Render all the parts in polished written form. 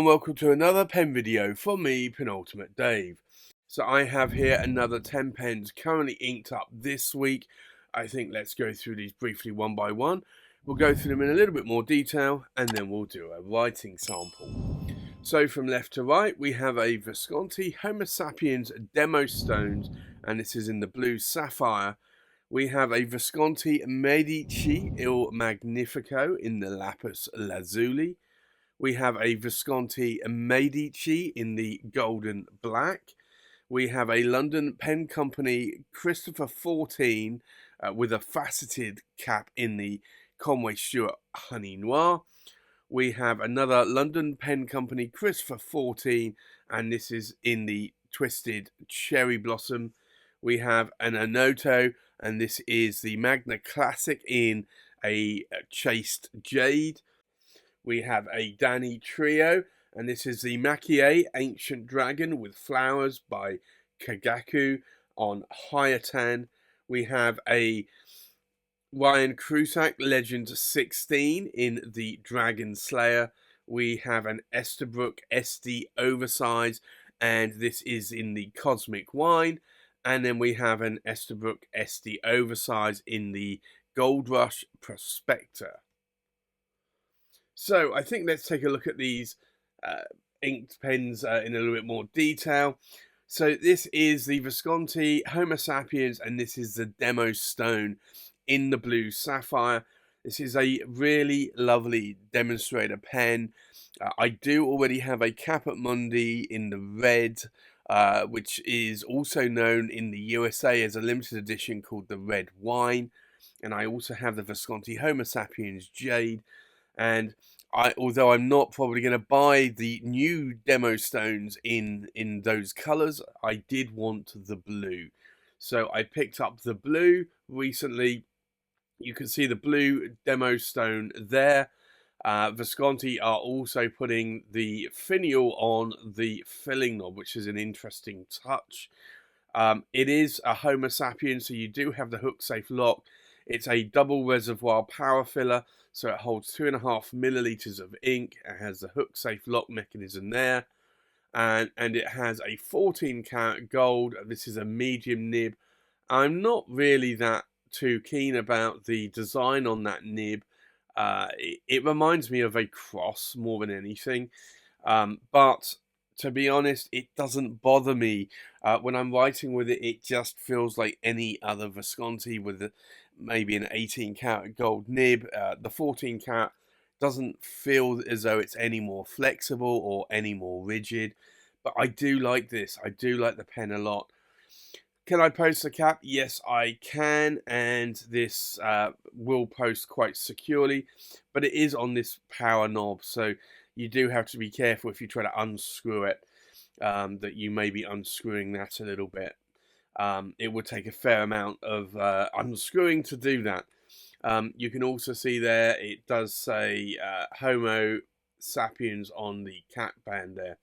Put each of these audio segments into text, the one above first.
and welcome to another pen video from me, Penultimate Dave. So I have here another 10 pens currently inked up this week. I think let's go through these briefly one by one. We'll go through them in a little bit more detail and then we'll do a writing sample. So from left to right we have a Visconti Homo Sapiens Demonstones, and this is in the blue Sapphire. We have a Visconti Medici Il Magnifico in the Lapis Lazuli. We have a Visconti Medici in the golden black. We have a London Pen Company Christopher 14 with a faceted cap in the Conway Stewart Honey Noir. We have another London Pen Company Christopher 14, and this is in the twisted cherry blossom. We have an Enoto, and this is the Magna Classic in a chased jade. We have a Danitrio, and this is the Maki-e Ancient Dragon with Flowers by Kogaku on Hyotan. We have a Ryan Krusac Legend 16 in the Dragon Slayer. We have an Esterbrook Estie Oversize, and this is in the Cosmic Wine. And then we have an Esterbrook Estie Oversize in the Gold Rush Prospector. So I think let's take a look at these inked pens in a little bit more detail. So this is the Visconti Homo Sapiens, and this is the Demostone in the blue Sapphire. This is a really lovely demonstrator pen. I do already have a Caput Mundi in the red, which is also known in the USA as a limited edition called the Red Wine. And I also have the Visconti Homo Sapiens Jade. And although I'm not probably going to buy the new Demonstones in those colours, I did want the blue. So I picked up the blue recently. You can see the blue Demostone there. Visconti are also putting the finial on the filling knob, which is an interesting touch. It is a Homo Sapien, so you do have the hook safe lock. It's a double reservoir power filler, so it holds 2.5 milliliters of ink. It has the hook safe lock mechanism there, and it has a 14 karat gold. This is a medium nib. I'm not really that too keen about the design on that nib. It reminds me of a cross more than anything, but to be honest, it doesn't bother me. When I'm writing with it, it just feels like any other Visconti with maybe an 18 karat gold nib. The 14 karat doesn't feel as though it's any more flexible or any more rigid, but I do like this. I do like the pen a lot. Can I post the cap? Yes, I can, and this will post quite securely, but it is on this power knob, so you do have to be careful if you try to unscrew it, that you may be unscrewing that a little bit. It would take a fair amount of unscrewing to do that. You can also see there, it does say Homo Sapiens on the cap band there.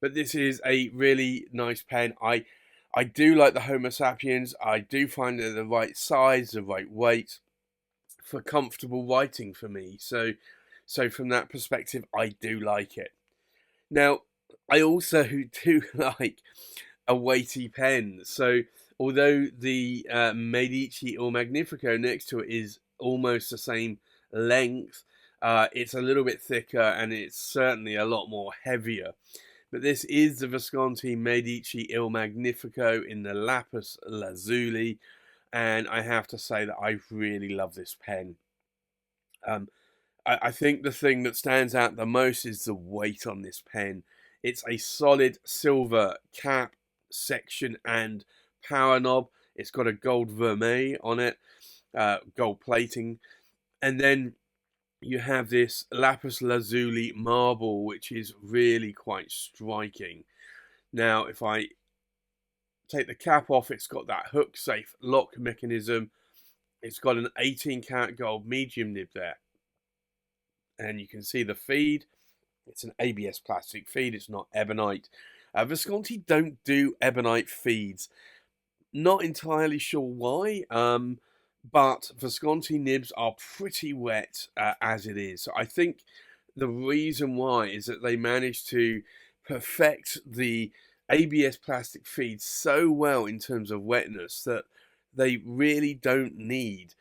But this is a really nice pen. I do like the Homo Sapiens. I do find they're the right size, the right weight for comfortable writing for me. So from that perspective, I do like it. Now, I also do like a weighty pen. So although the Medici or Magnifico next to it is almost the same length, it's a little bit thicker and it's certainly a lot more heavier. But this is the Visconti Medici Il Magnifico in the Lapis Lazuli, and I have to say that I really love this pen. I think the thing that stands out the most is the weight on this pen. It's a solid silver cap, section, and power knob. It's got a gold vermeil on it, gold plating, and then you have this Lapis Lazuli marble, which is really quite striking. Now, if I take the cap off, it's got that hook safe lock mechanism. It's got an 18 karat gold medium nib there. And you can see the feed. It's an ABS plastic feed. It's not ebonite. Visconti don't do ebonite feeds. Not entirely sure why. But Visconti nibs are pretty wet as it is. So I think the reason why is that they managed to perfect the ABS plastic feed so well in terms of wetness that they really don't need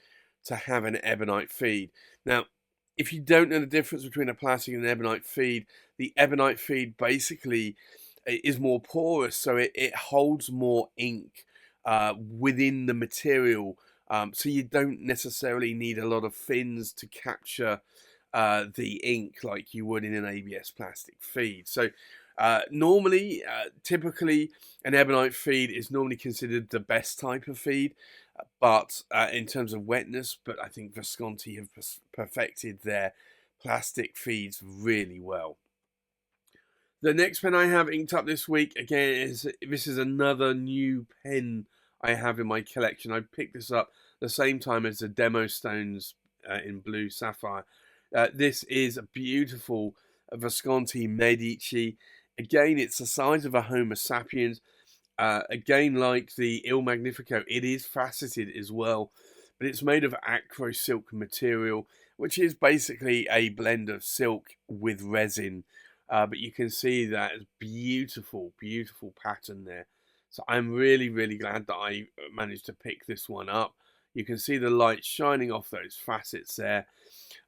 to have an ebonite feed. Now, if you don't know the difference between a plastic and an ebonite feed, the ebonite feed basically is more porous, so it holds more ink within the material. So you don't necessarily need a lot of fins to capture the ink like you would in an ABS plastic feed. So typically, an ebonite feed is normally considered the best type of feed, but in terms of wetness, but I think Visconti have perfected their plastic feeds really well. The next pen I have inked up this week, again, this is another new pen I have in my collection. I picked this up the same time as the Demonstones in blue sapphire. This is a beautiful Visconti Medici. Again, it's the size of a Homo sapiens. Again, like the Il Magnifico, it is faceted as well, but it's made of acro silk material, which is basically a blend of silk with resin. But you can see that beautiful, beautiful pattern there. So I'm really, really glad that I managed to pick this one up. You can see the light shining off those facets there.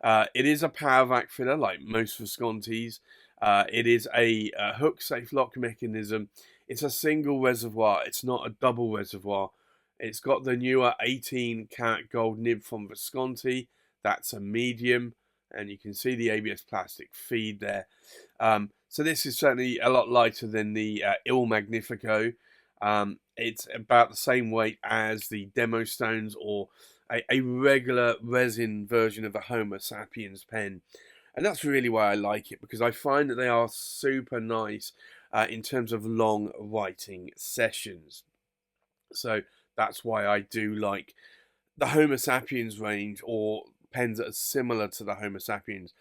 It is a power vac filler like most Viscontis. It is a hook safe lock mechanism. It's a single reservoir. It's not a double reservoir. It's got the newer 18 karat gold nib from Visconti. That's a medium. And you can see the ABS plastic feed there. So this is certainly a lot lighter than the Il Magnifico. It's about the same weight as the Demonstones or a regular resin version of the Homo sapiens pen. And that's really why I like it, because I find that they are super nice in terms of long writing sessions. So that's why I do like the Homo sapiens range, or pens that are similar to the Homo sapiens.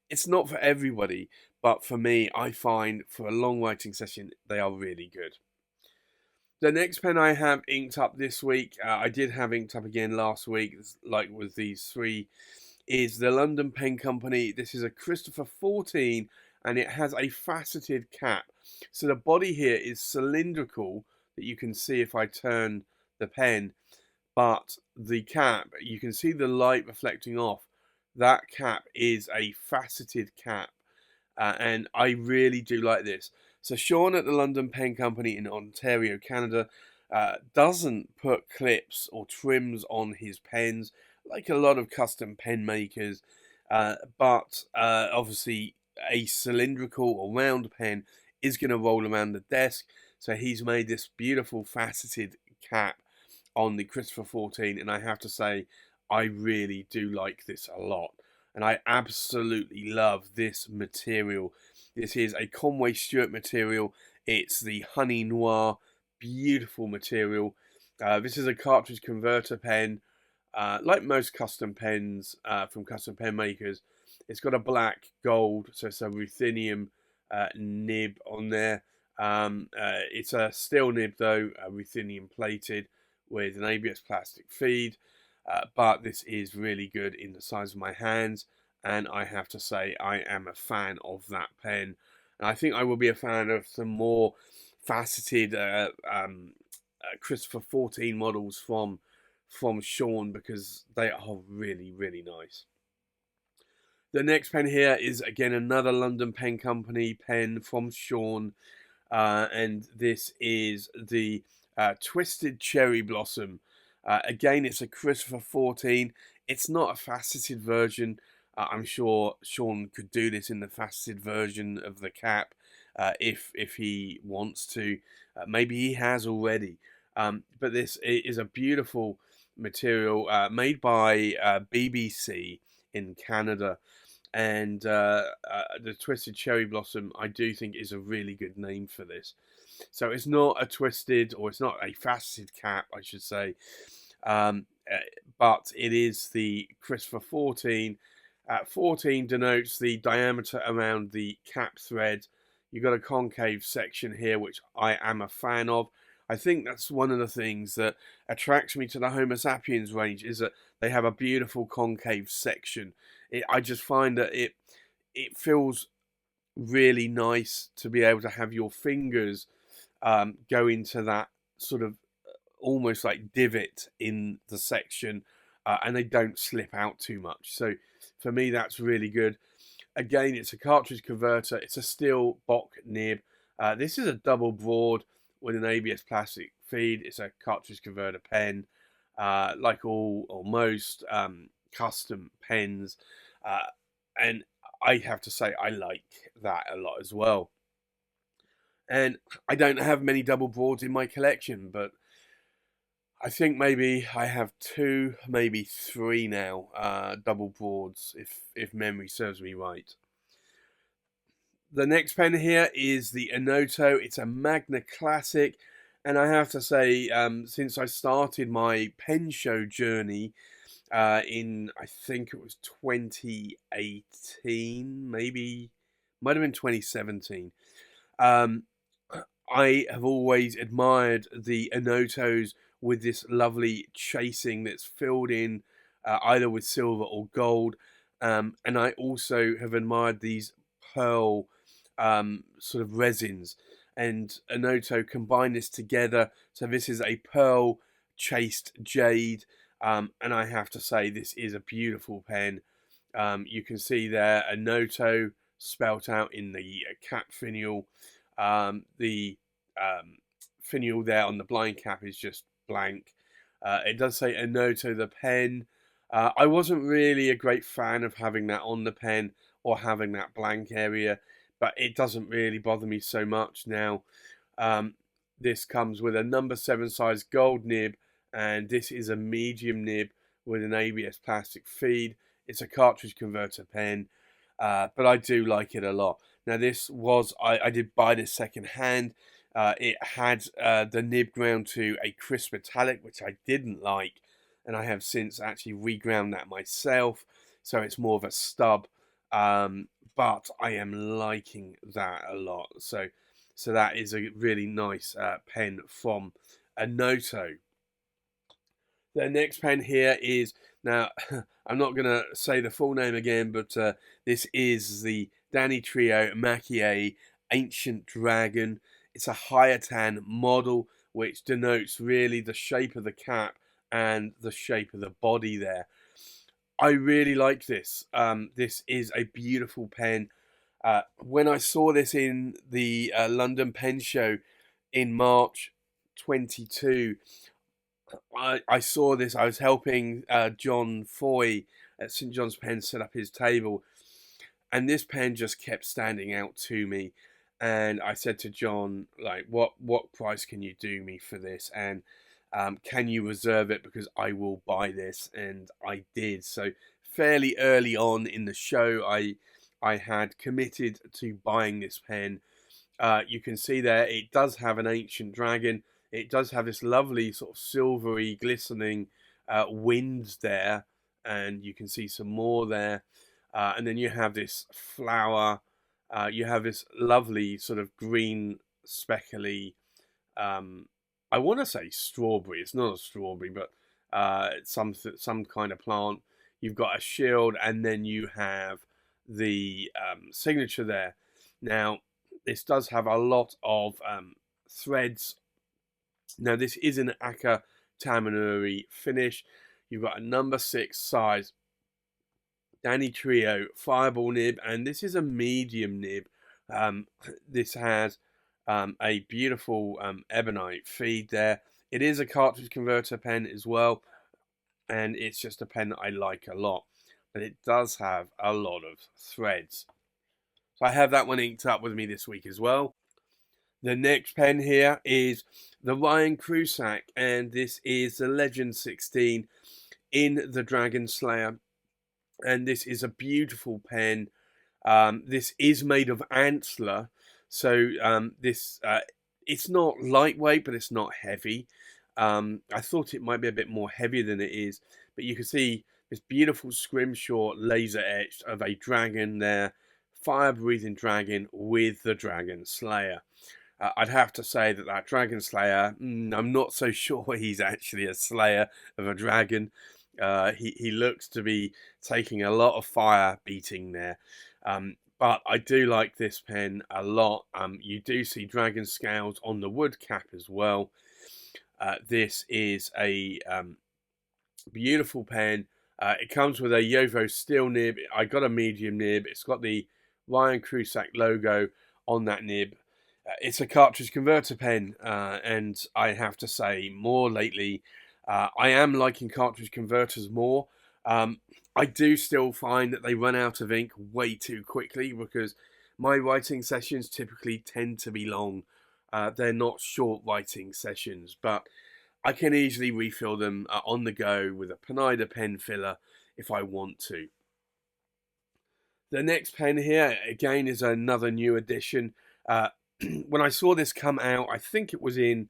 It's not for everybody, but for me, I find for a long writing session, they are really good. The next pen I have inked up this week, I did have inked up again last week, like with these three, is the London Pen Company. This is a Christopher 14, and it has a faceted cap. So the body here is cylindrical, that you can see if I turn the pen, but the cap, you can see the light reflecting off. That cap is a faceted cap, and I really do like this. So Sean at the London Pen Company in Ontario, Canada, doesn't put clips or trims on his pens like a lot of custom pen makers, but obviously a cylindrical or round pen is going to roll around the desk. So he's made this beautiful faceted cap on the Christopher 14, and I have to say, I really do like this a lot. And I absolutely love this material. This is a Conway Stewart material. It's the Honey Noir, beautiful material. This is a cartridge converter pen. Like most custom pens from custom pen makers, it's got a black gold, so it's a ruthenium nib on there. It's a steel nib though, ruthenium plated with an ABS plastic feed. But this is really good in the size of my hands, and I have to say I am a fan of that pen. And I think I will be a fan of some more faceted Christopher 14 models from Sean, because they are really, really nice. The next pen here is again another London Pen Company pen from Sean, and this is the Twisted Cherry Blossom. Again, it's a Christopher 14. It's not a faceted version. I'm sure Sean could do this in the faceted version of the cap if he wants to. Maybe he has already. But this is a beautiful material made by BBC in Canada. And the Twisted Cherry Blossom, I do think, is a really good name for this. So it's not a twisted, or it's not a faceted cap, I should say. But it is the Christopher 14. 14 denotes the diameter around the cap thread. You've got a concave section here, which I am a fan of. I think that's one of the things that attracts me to the Homo sapiens range, is that they have a beautiful concave section. I just find that it feels really nice to be able to have your fingers go into that sort of almost like divot in the section, and they don't slip out too much. So for me, that's really good. Again, it's a cartridge converter. It's a steel Bock nib. This is a double broad with an ABS plastic feed. It's a cartridge converter pen, like all or most custom pens, and I have to say I like that a lot as well. And I don't have many double broads in my collection, but I think maybe I have 2, maybe 3 now, double broads, if memory serves me right. The next pen here is the Enoto. It's a Magna Classic, and I have to say, since I started my pen show journey in, I think it was 2018, maybe, might have been 2017, I have always admired the Enotos with this lovely chasing that's filled in either with silver or gold. And I also have admired these pearl sort of resins. And Enoto combine this together. So this is a pearl chased jade. And I have to say, this is a beautiful pen. You can see there Enoto spelt out in the cap finial. The finial there on the blind cap is just blank. It does say Enoto the pen. I wasn't really a great fan of having that on the pen or having that blank area, but it doesn't really bother me so much now. This comes with a number 7 size gold nib, and this is a medium nib with an ABS plastic feed. It's a cartridge converter pen, but I do like it a lot. Now this was, I did buy this second hand. It had the nib ground to a crisp metallic, which I didn't like, and I have since actually reground that myself, so it's more of a stub. But I am liking that a lot. So that is a really nice pen from Enoto. The next pen here is, now I'm not going to say the full name again, but this is the Danitrio Maki-e Ancient Dragon. It's a Hyotan model, which denotes really the shape of the cap and the shape of the body there. I really like this. This is a beautiful pen. When I saw this in the London Pen Show in March 22, I saw this. I was helping John Foy at St John's Pen set up his table, and this pen just kept standing out to me. And I said to John, like, what price can you do me for this? And can you reserve it, because I will buy this? And I did. So fairly early on in the show, I had committed to buying this pen. You can see there it does have an ancient dragon. It does have this lovely sort of silvery glistening wind there, and you can see some more there. And then you have this flower. You have this lovely sort of green speckly, I want to say strawberry. It's not a strawberry, but some kind of plant. You've got a shield, and then you have the signature there. Now, this does have a lot of threads. Now, this is an Aka Tamanuri finish. You've got a number 6 size Danitrio fireball nib, and this is a medium nib. This has a beautiful ebonite feed there. It is a cartridge converter pen as well, and it's just a pen that I like a lot. But it does have a lot of threads. So I have that one inked up with me this week as well. The next pen here is the Ryan Krusac, and this is the Legend 16 in the Dragon Slayer. And this is a beautiful pen. This is made of Antler, so this it's not lightweight, but it's not heavy. I thought it might be a bit more heavier than it is, but you can see this beautiful scrimshaw laser etched of a dragon there, fire-breathing dragon with the Dragon Slayer. I'd have to say that Dragon Slayer, I'm not so sure he's actually a slayer of a dragon. He looks to be taking a lot of fire beating there. But I do like this pen a lot. You do see dragon scales on the wood cap as well. This is a beautiful pen. It comes with a Yovo steel nib. I got a medium nib. It's got the Ryan Krusac logo on that nib. It's a cartridge converter pen, and I have to say, more lately, I am liking cartridge converters more. I do still find that they run out of ink way too quickly because my writing sessions typically tend to be long. They're not short writing sessions, but I can easily refill them on the go with a Pinida pen filler if I want to. The next pen here, again, is another new addition. When I saw this come out, I think it was in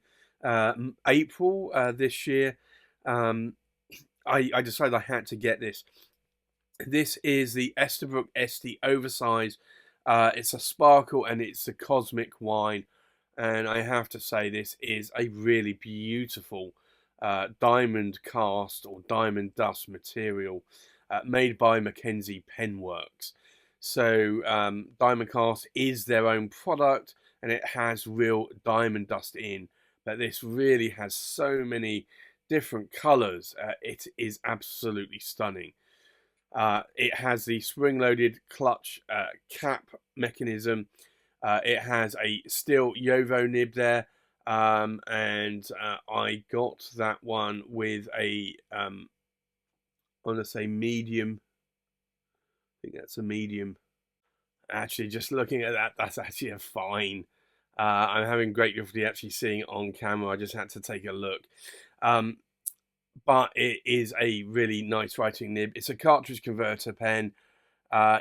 April this year, I decided I had to get this. This is the Esterbrook Estie Oversize. It's a sparkle and it's a cosmic wine. And I have to say, this is a really beautiful diamond cast or diamond dust material made by Mackenzie Penworks. So diamond cast is their own product and it has real diamond dust in. But this really has so many different colors. It is absolutely stunning. It has the spring-loaded clutch cap mechanism. It has a steel Yovo nib there, and I got that one with a, I want to say medium. I think that's a medium. Actually, just looking at that, that's actually a fine. I'm having great difficulty actually seeing it on camera. I just had to take a look. But it is a really nice writing nib. It's a cartridge converter pen.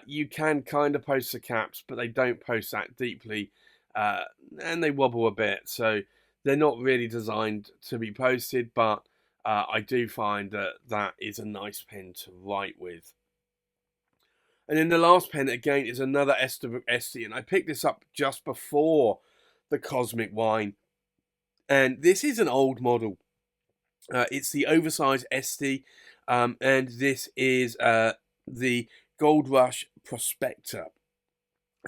You can kind of post the caps, but they don't post that deeply, and they wobble a bit. So they're not really designed to be posted, but I do find that that is a nice pen to write with. And then the last pen, again, is another Esterbrook Estie, and I picked this up just before the Cosmic Wine. And this is an old model. It's the Oversize Estie, and this is the Gold Rush Prospector.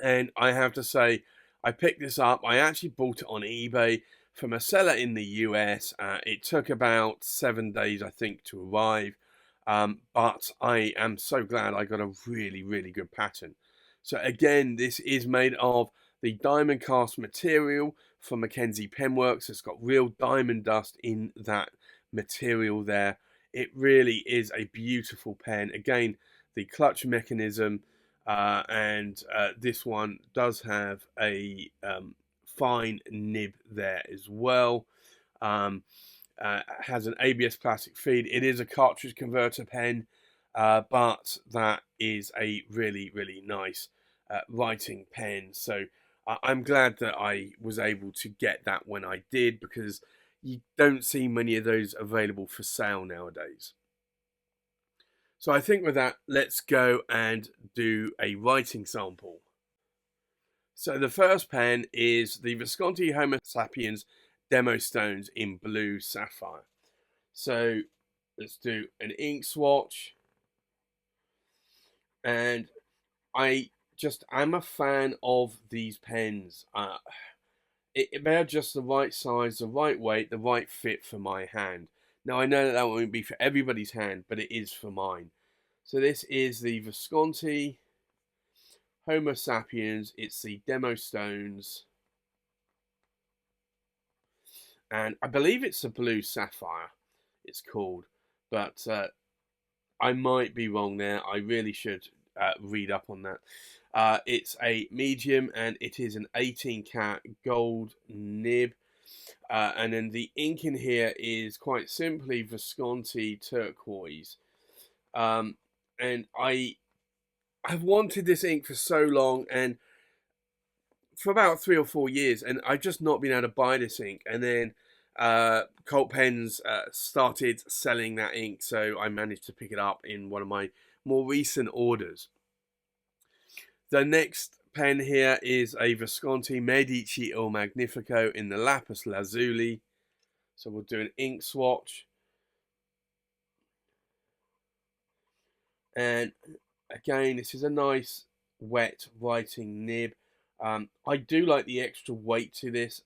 And I have to say, I picked this up. I actually bought it on eBay from a seller in the US. It took about 7 days, I think, to arrive. But I am so glad I got a really, really good pattern. So again, this is made of the diamond cast material from Mackenzie Penworks. It's got real diamond dust in that material there. It really is a beautiful pen. Again, the clutch mechanism, and this one does have a fine nib there as well. Has an ABS plastic feed. It is a cartridge converter pen, but that is a really, really nice writing pen. So I'm glad that I was able to get that when I did, because you don't see many of those available for sale nowadays. So I think with that, let's go and do a writing sample. So the first pen is the Visconti Homo Sapiens Demonstones in blue sapphire. So let's do an ink swatch. And I'm a fan of these pens. They're just the right size, the right weight, the right fit for my hand. Now, I know that won't be for everybody's hand, but it is for mine. So this is the Visconti Homo Sapiens. It's the Demonstones. And I believe it's a blue sapphire, it's called. But I might be wrong there. I really should read up on that. It's a medium, and it is an 18-cat gold nib. And then the ink in here is quite simply Visconti turquoise. And I've wanted this ink for so long, and for about 3 or 4 years, and I've just not been able to buy this ink. And then Colt Pens started selling that ink, so I managed to pick it up in one of my more recent orders. The next pen here is a Visconti Medici or Magnifico in the Lapis Lazuli. So we'll do an ink swatch. And again, this is a nice wet writing nib. I do like the extra weight to this.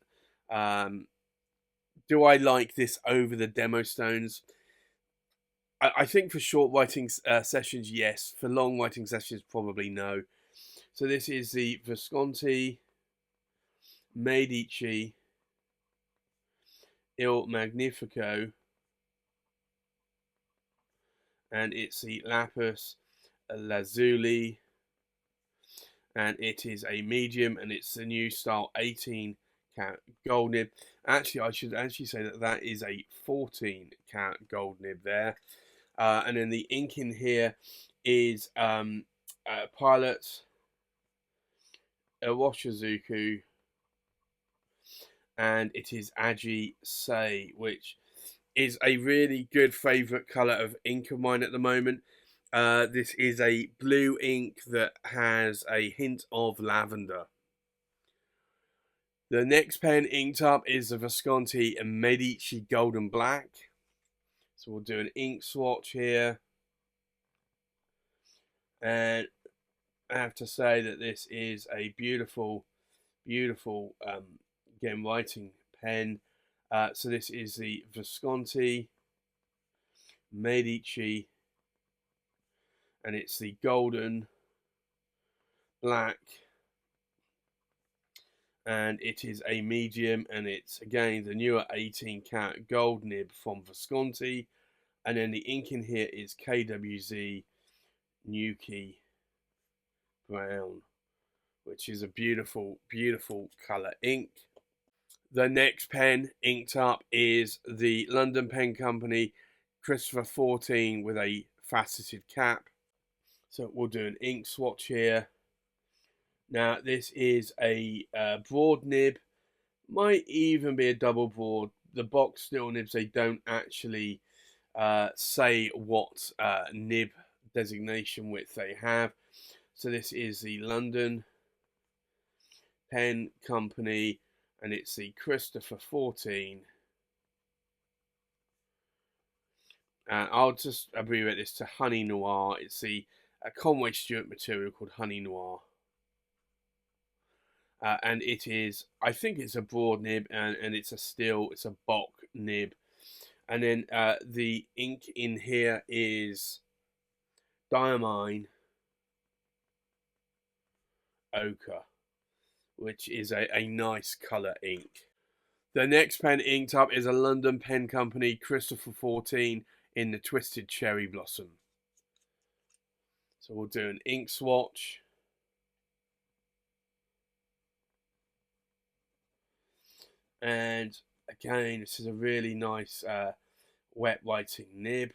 Do I like this over the Demonstones? I think for short writing sessions, yes. For long writing sessions, probably no. So this is the Visconti, Medici, Il Magnifico, and it's the Lapis, Lazuli, and it is a medium, and it's the new style 18 carat gold nib. Actually, I should actually say that that is a 14 carat gold nib there. And then the ink in here is Pilot, Iwashizuku, and it is Aji Sei, which is a really good favourite colour of ink of mine at the moment. This is a blue ink that has a hint of lavender. The next pen inked up is the Visconti Medici Golden Black. So we'll do an ink swatch here. And I have to say that this is a beautiful, beautiful, again, writing pen. So this is the Visconti Medici, and it's the golden black, and it is a medium, and it's again the newer 18 karat gold nib from Visconti, and then the ink in here is KWZ Nuki Brown, which is a beautiful, beautiful colour ink. The next pen inked up is the London Pen Company Christopher 14 with a faceted cap. So we'll do an ink swatch here. Now this is a broad nib, might even be a double broad. The box steel nibs, they don't actually say what nib designation width they have. So this is the London Pen Company, and it's the Christopher 14. I'll just abbreviate this to Honey Noir. It's the Conway Stewart material called Honey Noir. And it is, I think it's a broad nib, and it's a bulk nib. And then the ink in here is Diamine Ochre, which is a nice colour ink. The next pen inked up is a London Pen Company Christopher 14 in the Twisted Cherry Blossom. So we'll do an ink swatch. And again, this is a really nice wet writing nib.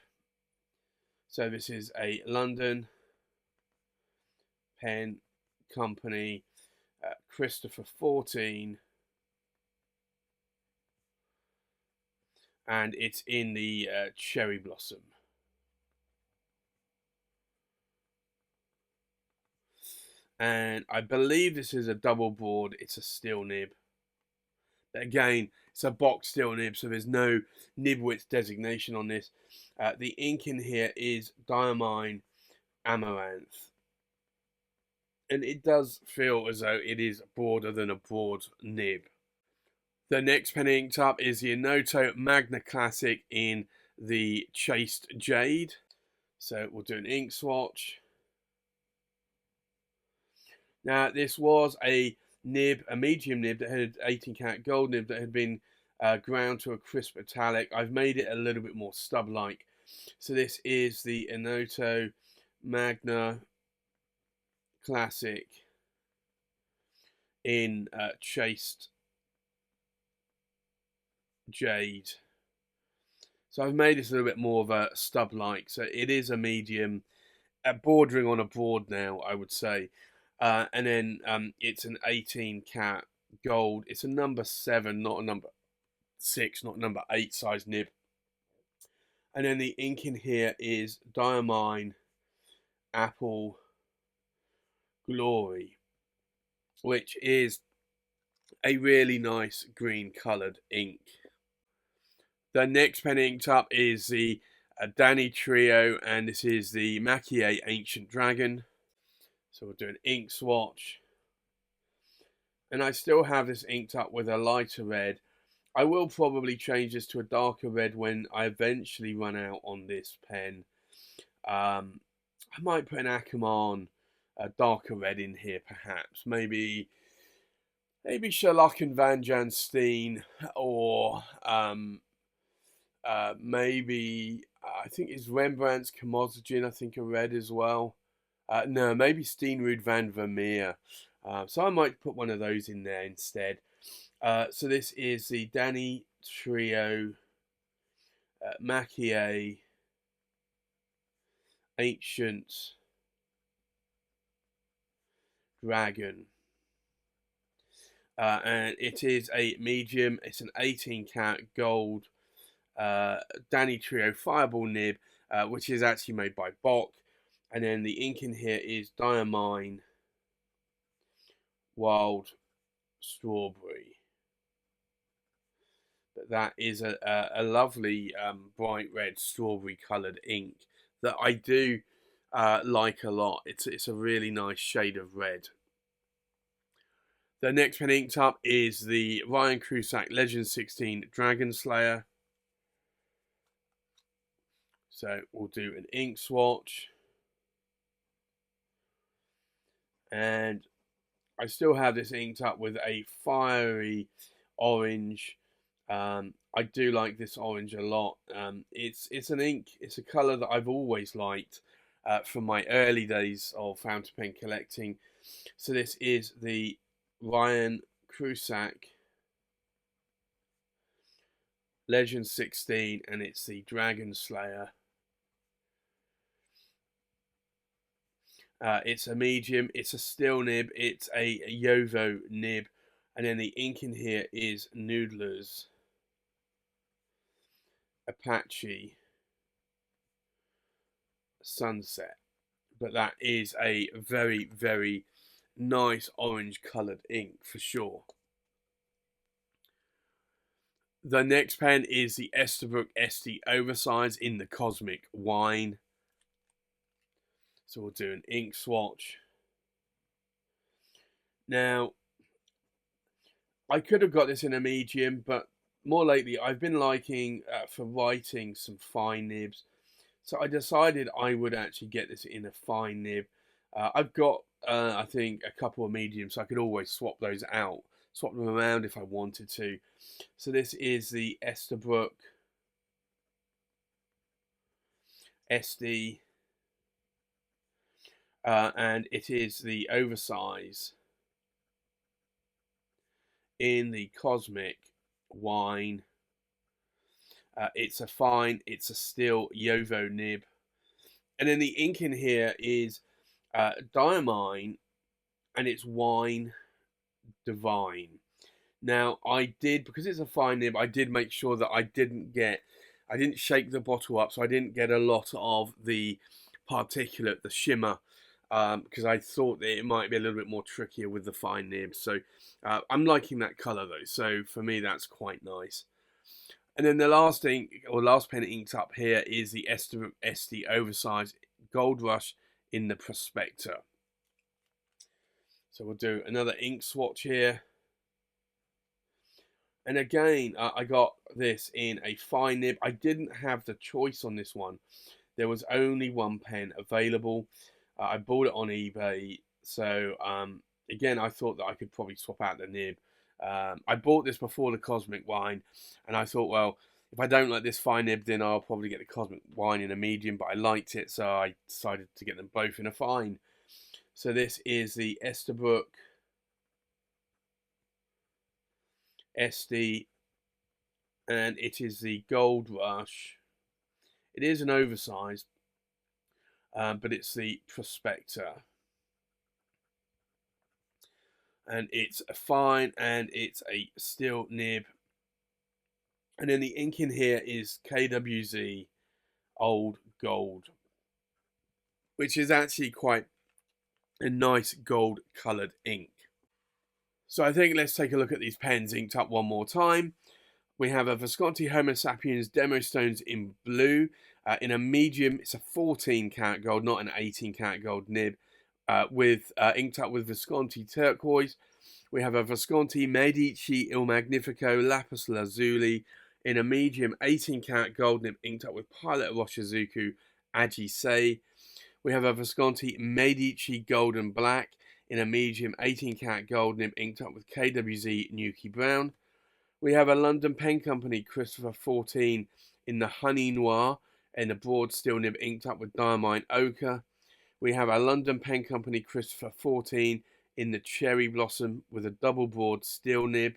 So this is a London Pen Company Christopher 14, and it's in the Cherry Blossom. And I believe this is a double board. It's a steel nib. But again, it's a box steel nib, so there's no nib width designation on this. The ink in here is Diamine Amaranth. And it does feel as though it is broader than a broad nib. The next pen inked up is the Enoto Magna Classic in the Chased Jade. So we'll do an ink swatch. Now this was a nib, a medium nib that had 18 karat gold nib that had been ground to a crisp metallic. I've made it a little bit more stub-like. So this is the Enoto Magna Classic in Chased Jade. So I've made this a little bit more of a stub-like. So it is a medium, bordering on a broad now, I would say. And then it's an 18 karat gold. It's a number 7, not a number 6, not a number 8 size nib. And then the ink in here is Diamine Apple Glory, which is a really nice green coloured ink. The next pen inked up is the Danitrio, and this is the Maki-e Ancient Dragon. So we'll do an ink swatch. And I still have this inked up with a lighter red. I will probably change this to a darker red when I eventually run out on this pen. I might put an Akamon darker red in here, perhaps. Maybe Sherlock and Van Janstein, or maybe I think it's Rembrandt's Comozogen, I think, a red as well. No, maybe Steenrud van Vermeer. So I might put one of those in there instead. So this is the Danitrio Maki-e Ancient Dragon. And it is a medium. It's an 18 karat gold Danitrio Fireball nib, which is actually made by Bock. And then the ink in here is Diamine Wild Strawberry. But that is a lovely bright red strawberry coloured ink that I do like a lot. It's a really nice shade of red. The next pen inked up is the Ryan Krusac Legend 16 Dragon Slayer. So we'll do an ink swatch. And I still have this inked up with a fiery orange. I do like this orange a lot. It's an ink, it's a colour that I've always liked from my early days of fountain pen collecting. So this is the Ryan Krusac Legend 16, and it's the Dragon Slayer. It's a medium, it's a steel nib, it's a Yovo nib, and then the ink in here is Noodler's Apache Sunset. But that is a very, very nice orange coloured ink for sure. The next pen is the Esterbrook Estie Oversize in the Cosmic Wine. So we'll do an ink swatch. Now, I could have got this in a medium, but more lately I've been liking, for writing, some fine nibs. So I decided I would actually get this in a fine nib. I've got, I think, a couple of mediums, so I could always swap those out, swap them around if I wanted to. So this is the Esterbrook Estie, and it is the Oversize in the Cosmic Wine. It's a fine, it's a steel Yovo nib. And then the ink in here is Diamine, and it's Wine Divine. Now, I did, because it's a fine nib, I did make sure that I didn't shake the bottle up, so I didn't get a lot of the particulate, the shimmer, because I thought that it might be a little bit more trickier with the fine nib. So I'm liking that colour though, so for me that's quite nice. And then the last ink, or last pen inked up here, is the Esterbrook Estie Oversize Gold Rush in the Prospector. So we'll do another ink swatch here. And again, I got this in a fine nib. I didn't have the choice on this one. There was only one pen available. I bought it on eBay. So again, I thought that I could probably swap out the nib. I bought this before the Cosmic Wine, and I thought, well, if I don't like this fine nib, then I'll probably get the Cosmic Wine in a medium, but I liked it, so I decided to get them both in a fine. So this is the Esterbrook Estie, and it is the Gold Rush. It is an oversized, but it's the Prospector. And it's a fine, and it's a steel nib. And then the ink in here is KWZ Old Gold, which is actually quite a nice gold coloured ink. So I think let's take a look at these pens inked up one more time. We have a Visconti Homo Sapiens Demonstones in blue, in a medium. It's a 14 karat gold, not an 18 karat gold nib. inked up with Visconti turquoise. We have a Visconti Medici Il Magnifico Lapis Lazuli in a medium 18 karat gold nib inked up with Pilot Roshizuku Aji Sei. We have a Visconti Medici Golden Black in a medium 18 karat gold nib inked up with KWZ Nuki Brown. We have a London Pen Company Christopher 14 in the Honey Noir in a broad steel nib inked up with Diamine Ochre. We have a London Pen Company Christopher 14 in the Cherry Blossom with a double broad steel nib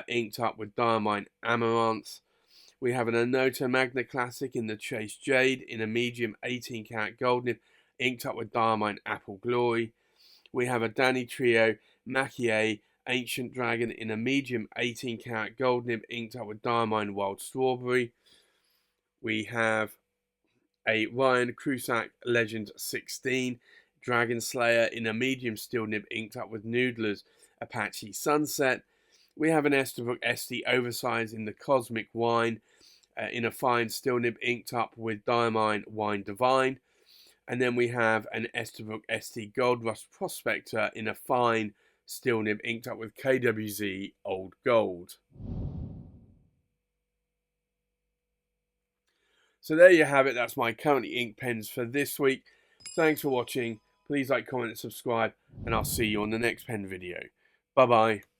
inked up with Diamine Amaranth. We have an Enoto Magna Classic in the Chase Jade in a medium 18 karat gold nib inked up with Diamine Apple Glory. We have a Danitrio Maki-e Ancient Dragon in a medium 18 karat gold nib inked up with Diamine Wild Strawberry. We have a Ryan Krusac Legend 16 Dragon Slayer in a medium steel nib inked up with Noodler's Apache Sunset. We have an Esterbrook Estie Oversize in the Cosmic Wine in a fine steel nib inked up with Diamine Wine Divine. And then we have an Esterbrook Estie Gold Rush Prospector in a fine steel nib inked up with KWZ Old Gold. So there you have it. That's my currently ink pens for this week. Thanks for watching. Please like, comment, and subscribe. And I'll see you on the next pen video. Bye-bye.